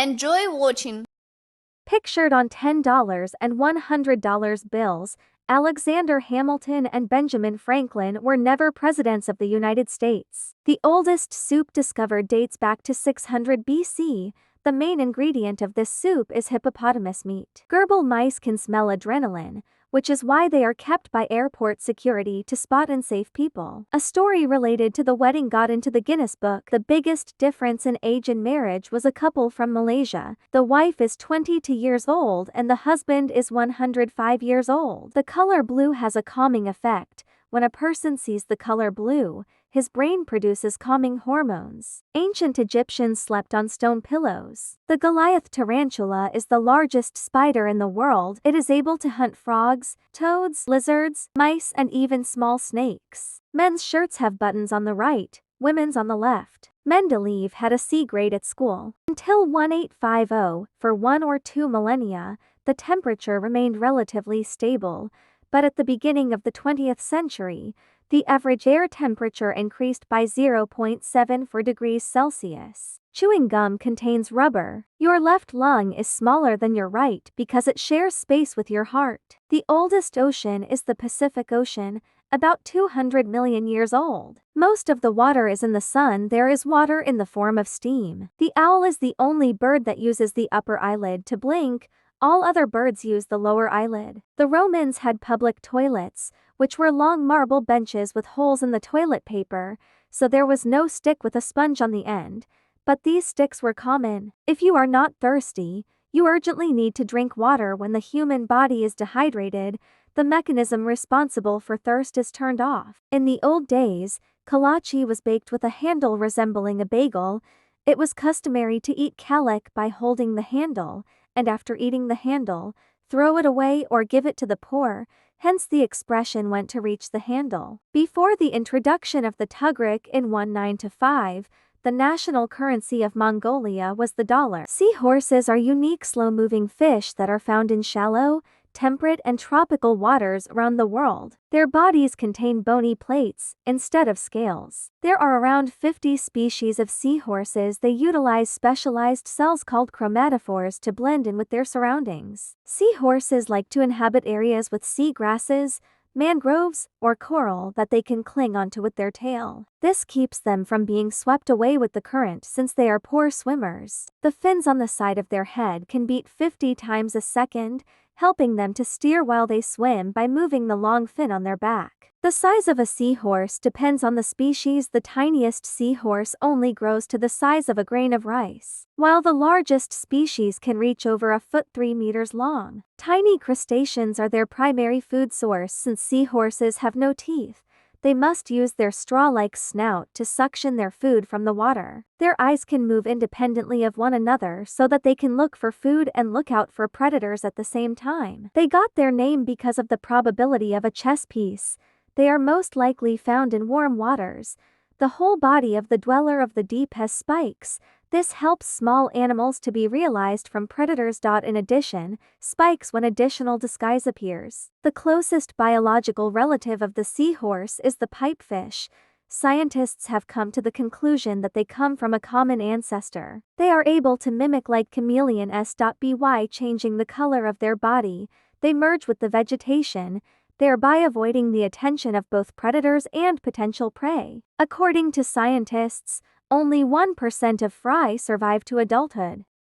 Enjoy watching. Pictured on $10 and $100 bills, Alexander Hamilton and Benjamin Franklin were never presidents of the United States. The oldest soup discovered dates back to 600 BC. The main ingredient of this soup is hippopotamus meat. Gerbil mice can smell adrenaline, which is why they are kept by airport security to spot unsafe people. A story related to the wedding got into the Guinness Book. The biggest difference in age in marriage was a couple from Malaysia. The wife is 22 years old and the husband is 105 years old. The color blue has a calming effect. When a person sees the color blue, his brain produces calming hormones. Ancient Egyptians slept on stone pillows. The Goliath tarantula is the largest spider in the world. It is able to hunt frogs, toads, lizards, mice, and even small snakes. Men's shirts have buttons on the right, women's on the left. Mendeleev had a C grade at school. Until 1850, for 1 or 2 millennia, the temperature remained relatively stable, but at the beginning of the 20th century, the average air temperature increased by 0.74 degrees Celsius. Chewing gum contains rubber. Your left lung is smaller than your right because it shares space with your heart. The oldest ocean is the Pacific Ocean, about 200 million years old. Most of the water is in the sun. There is water in the form of steam. The owl is the only bird that uses the upper eyelid to blink. All other birds use the lower eyelid. The Romans had public toilets, which were long marble benches with holes in the toilet paper, so there was no stick with a sponge on the end, but these sticks were common. If you are not thirsty, you urgently need to drink water. When the human body is dehydrated, the mechanism responsible for thirst is turned off. In the old days, kolache was baked with a handle resembling a bagel. It was customary to eat kalak by holding the handle, and after eating the handle, throw it away or give it to the poor, hence the expression went to reach the handle. Before the introduction of the tughrik in 1905, the national currency of Mongolia was the dollar. Seahorses are unique slow-moving fish that are found in shallow, temperate and tropical waters around the world. Their bodies contain bony plates, instead of scales. There are around 50 species of seahorses. They utilize specialized cells called chromatophores to blend in with their surroundings. Seahorses like to inhabit areas with sea grasses, mangroves, or coral that they can cling onto with their tail. This keeps them from being swept away with the current since they are poor swimmers. The fins on the side of their head can beat 50 times a second, helping them to steer while they swim by moving the long fin on their back. The size of a seahorse depends on the species. The tiniest seahorse only grows to the size of a grain of rice, while the largest species can reach over a foot 3 meters long. Tiny crustaceans are their primary food source. Since seahorses have no teeth, they must use their straw-like snout to suction their food from the water. Their eyes can move independently of one another so that they can look for food and look out for predators at the same time. They got their name because of the probability of a chess piece. They are most likely found in warm waters. The whole body of the dweller of the deep has spikes. This helps small animals to be realized from predators. In addition, spikes when additional disguise appears. The closest biological relative of the seahorse is the pipefish. Scientists have come to the conclusion that they come from a common ancestor. They are able to mimic like chameleon by changing the color of their body. They merge with the vegetation, thereby avoiding the attention of both predators and potential prey. According to scientists, only 1% of fry survive to adulthood.